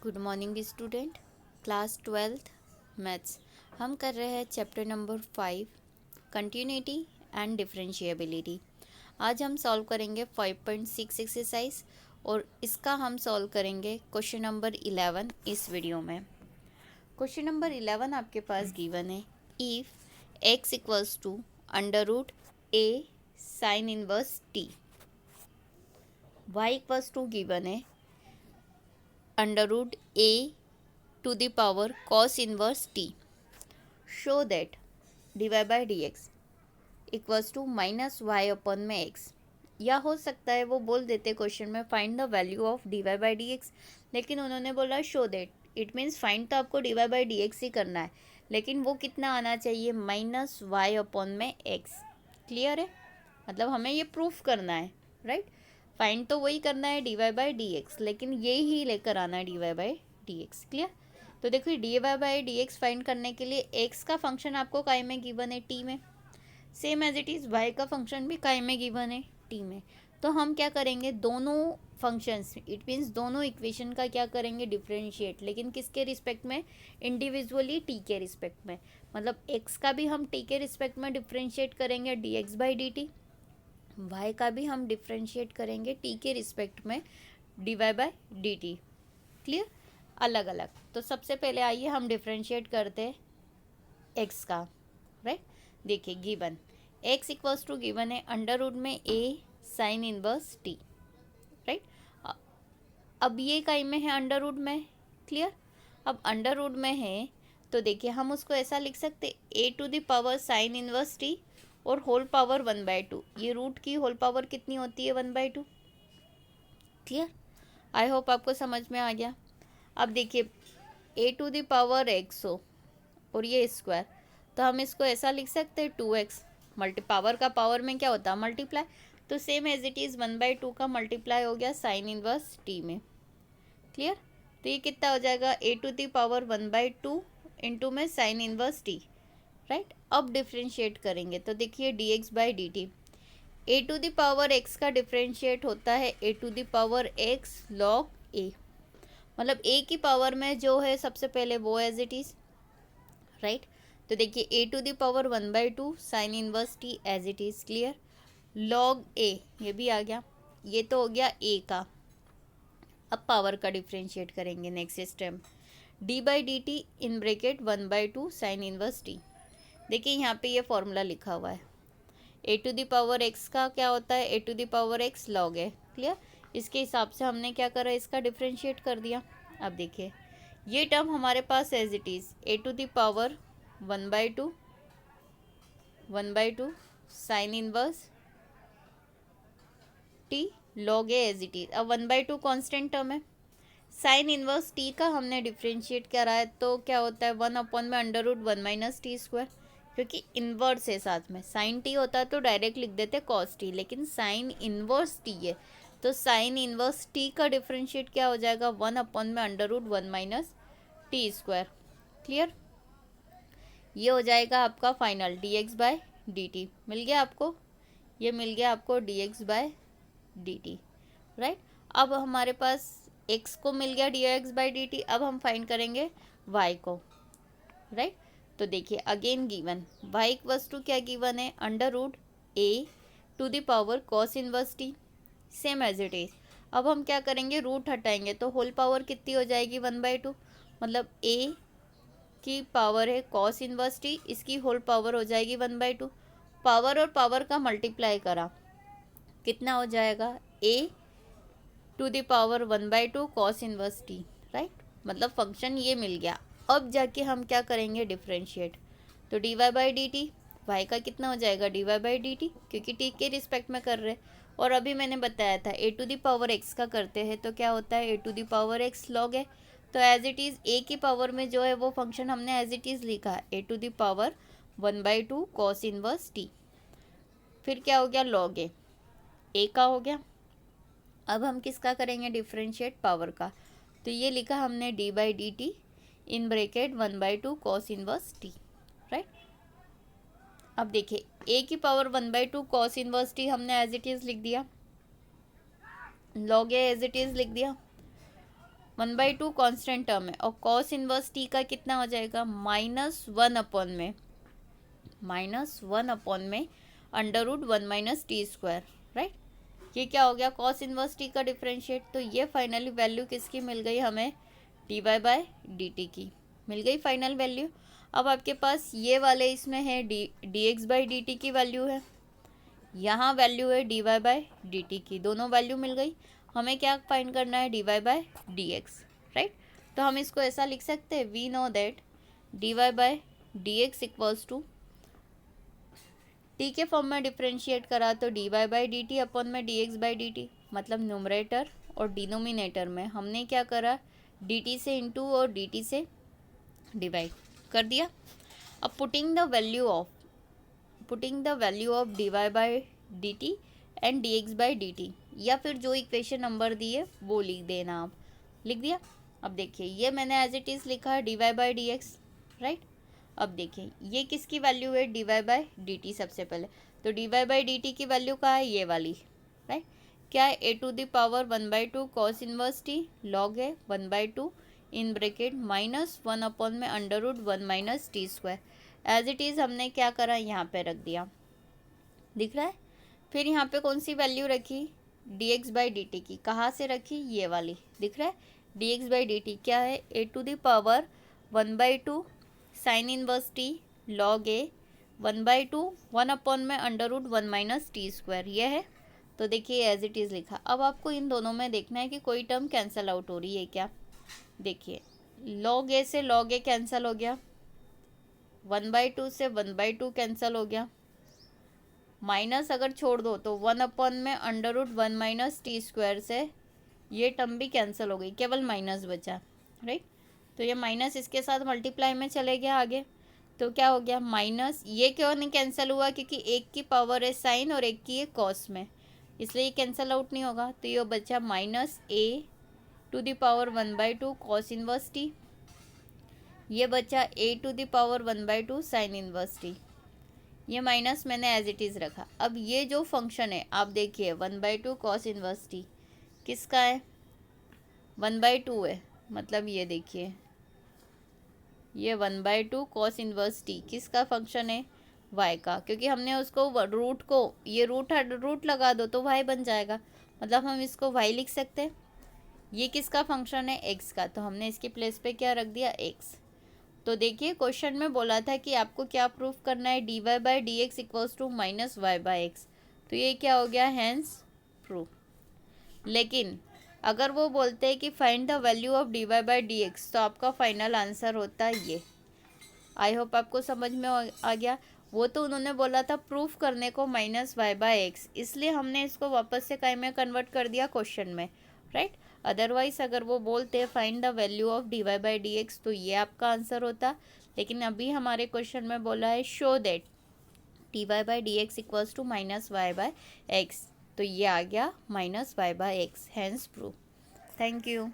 Good morning student. Class 12th maths हम कर रहे हैं chapter number 5 continuity and differentiability. आज हम सॉल्व करेंगे 5.6 एक्सरसाइज और इसका हम सॉल्व करेंगे क्वेश्चन नंबर 11 इस वीडियो में। क्वेश्चन नंबर 11 आपके पास गिवन है, if x equals to under root a sine inverse t, y equals to given है under root a to the power cos inverse t, show that dy by dx equals to minus y upon में x। या हो सकता है वो बोल देते question में find the value of dy by dx, लेकिन उन्होंने बोला show that. It means find तो आपको dy by dx ही करना है, लेकिन वो कितना आना चाहिए, माइनस वाई अपन में x। क्लियर है, मतलब हमें ये प्रूफ करना है, राइट। फाइंड तो वही करना है dy by dx, लेकिन ये ही लेकर आना है dy by dx। क्लियर। तो देखिए d y by d x find करने के लिए एक्स का फंक्शन आपको काय में गिवन है, टी में। Same as it is y का फंक्शन भी काय में गिवन है, टी में। तो हम क्या करेंगे, दोनों फंक्शंस, इट मीन्स दोनों इक्वेशन का क्या करेंगे, डिफ्रेंशिएट। लेकिन किसके रिस्पेक्ट में, इंडिविजुअली टी के रिस्पेक्ट में। मतलब एक्स का भी हम टी के रिस्पेक्ट में डिफ्रेंशिएट करेंगे d x by d t, y का भी हम डिफ्रेंशिएट करेंगे टी के रिस्पेक्ट में d y by d t. Clear, अलग अलग। तो सबसे पहले आइए हम डिफ्रेंशिएट करते हैं एक्स का, राइट। देखिए given x equals to given है अंडर रूट में a sine inverse t, right. अब ये काई में है, अंडर रूट में। क्लियर। अब अंडर रूट में है तो देखिए हम उसको ऐसा लिख सकते, a to the power sine inverse t और होल पावर 1/2। ये रूट की होल पावर कितनी होती है, 1/2। क्लियर, आई होप आपको समझ में आ गया। अब देखिए a to the power x हो और ये स्क्वायर, तो हम इसको ऐसा लिख सकते हैं 2x। मल्टी पावर का पावर में क्या होता है, मल्टीप्लाई। तो सेम एज इट इज़ 1/2 का मल्टीप्लाई हो गया साइन इनवर्स टी में। क्लियर। तो ये कितना हो जाएगा, a to the power 1/2 into में साइन इनवर्स टी, राइट। अब डिफ्रेंशिएट करेंगे तो देखिए d x by d t, a to the power x का डिफ्रेंशिएट होता है a to the power x log a. मतलब ए की पावर में जो है सबसे पहले वो एज इट इज़, राइट। तो देखिए a to the power 1/2 sine inverse t as it is. Clear. Log a ये भी आ गया, ये तो हो गया ए का। अब पावर का डिफ्रेंशिएट करेंगे next step, d by d t in bracket 1/2 sine inverse t. देखिए यहाँ पे ये फॉर्मूला लिखा हुआ है, a to the power x का क्या होता है, a to the power x log है। क्लियर। इसके हिसाब से हमने क्या करा, इसका डिफ्रेंशिएट कर दिया। अब देखिए ये टर्म हमारे पास as it is, a to the power 1/2 sine inverse t log a as it is. अब 1/2 कॉन्स्टेंट टर्म है, साइन इनवर्स टी का हमने डिफ्रेंशिएट करा है तो क्या होता है, 1 में under root 1 minus t square, क्योंकि इन्वर्स है साथ में। साइन टी होता है तो डायरेक्ट लिख देते कॉस टी, लेकिन साइन इनवर्स टी है तो साइन इनवर्स टी का डिफ्रेंशिएट क्या हो जाएगा, 1 में under root 1 minus t square. Clear. ये हो जाएगा आपका final d x by d t. मिल गया आपको, ये मिल गया आपको d x by d t, right. अब हमारे पास x को मिल गया d x by d t, अब हम फाइंड करेंगे y को, राइट। तो देखिए again given y equals to क्या गिवन है, under root a to the power cos inverse t, same as it is. अब हम क्या करेंगे, रूट हटाएंगे तो होल पावर कितनी हो जाएगी, 1/2। मतलब a की पावर है कॉस इनवर्स टी, इसकी होल पावर हो जाएगी 1/2। पावर और पावर का मल्टीप्लाई करा, कितना हो जाएगा, a to the power 1/2 cos inverse t, right. मतलब फंक्शन ये मिल गया। अब जाके हम क्या करेंगे, डिफ्रेंशिएट। तो d y by d t, y का कितना हो जाएगा, d y by d t, क्योंकि टी के रिस्पेक्ट में कर रहे। और अभी मैंने बताया था a to the power x का करते हैं तो क्या होता है, a to the power x log है। तो एज इट इज़ ए की पावर में जो है वो फंक्शन हमने एज इट इज़ लिखा, a to the power 1/2 cos inverse t. फिर क्या हो गया, लॉग ए का हो गया। अब हम किसका करेंगे, डिफ्रेंशिएट पावर का। तो ये लिखा हमने d by d t in bracket 1/2 cos inverse t, right. अब देखिए ए की पावर 1/2 कॉस इनवर्स टी हमने एज इट इज़ लिख दिया, log a as it is लिख दिया। 1/2 कांस्टेंट टर्म है और कॉस इनवर्स टी का कितना हो जाएगा -1/में √1 - t², राइट। ये क्या हो गया कॉस इनवर्स टी का डिफरेंशिएट। तो ये फाइनली वैल्यू किसकी मिल गई हमें dy/dt की मिल गई फाइनल वैल्यू। अब आपके पास ये वाले इसमें है dx/dt की वैल्यू है, यहाँ वैल्यू है dy/dt की, दोनों वैल्यू मिल गई। हमें क्या फाइंड करना है dy/dx, राइट। तो हम इसको ऐसा लिख सकते हैं, we know that dy/dx equals to t के फॉर्म में डिफ्रेंशिएट करा तो dy/dt अपॉन में dx/dt, मतलब न्यूमरेटर और डिनोमिनेटर में हमने क्या करा dt से इंटू और dt से डिवाइड कर दिया। अब putting the value of dy/dt and dx/dt, या फिर जो इक्वेशन नंबर दिए वो लिख देना आप, लिख दिया। अब देखिए ये मैंने एज इट इज़ लिखा dy/dx, राइट। अब देखिए ये किसकी वैल्यू है dy/dt सबसे पहले, तो dy/dt की वैल्यू क्या है ये वाली, राइट। क्या है a⁻1/2 cos inverse t log है 1/2 इन ब्रैकेट -1 में √1 - t²। एज इट इज़ हमने क्या करा यहाँ पे रख दिया, दिख रहा है। फिर यहाँ पे कौन सी वैल्यू रखी dx/dt की, कहाँ से रखी ये वाली, दिख रहा है। dx/dt क्या है a⁻1/2 sign inverse t log a 1/2 1 में √1 - t², ये है। तो देखिए एज इट इज़ लिखा। अब आपको इन दोनों में देखना है कि कोई टर्म कैंसिल आउट हो रही है क्या। देखिए log a से log a कैंसिल हो गया, 1/2 से 1/2 कैंसिल हो गया, माइनस अगर छोड़ दो तो 1 में √1 - t² से ये टर्म भी कैंसिल हो गई, केवल माइनस बचा, राइट। तो ये माइनस इसके साथ मल्टीप्लाई में चले गया आगे, तो क्या हो गया माइनस, ये क्यों नहीं कैंसिल हुआ क्योंकि एक की पावर है साइन और एक की है कॉस में, इसलिए ये कैंसिल आउट नहीं होगा। तो ये बचा -a⁻1/2 कॉस इनवर्स टी, ये बचा a⁻1/2 साइन इनवर्स टी, ये माइनस मैंने एज इट इज़ रखा। अब ये जो फंक्शन है आप देखिए 1/2 कॉस इनवर्स टी किसका है 1/2 है, मतलब ये देखिए ये 1/2 कॉस इनवर्स टी किसका फंक्शन है y का, क्योंकि हमने उसको रूट को ये रूट लगा दो तो y बन जाएगा, मतलब हम इसको y लिख सकते हैं। ये किसका फंक्शन है x का, तो हमने इसकी प्लेस पे क्या रख दिया x। तो देखिए क्वेश्चन में बोला था कि आपको क्या प्रूफ करना है dy/dx इक्वल्स टू -y/x, तो ये क्या हो गया हैंस प्रूफ। लेकिन अगर वो बोलते हैं कि find the value of dy/dx तो आपका फाइनल आंसर होता है ये। आई होप आपको समझ में आ गया। वो तो उन्होंने बोला था प्रूफ करने को -y/x, इसलिए हमने इसको वापस से काय में कन्वर्ट कर दिया क्वेश्चन में, राइट। अदरवाइज अगर वो बोलते find the value of dy/dx तो ये आपका आंसर होता। लेकिन अभी हमारे क्वेश्चन में बोला है show that dy/dx equals to -y/x, तो ये आ गया -y/x, hence proof. Thank you.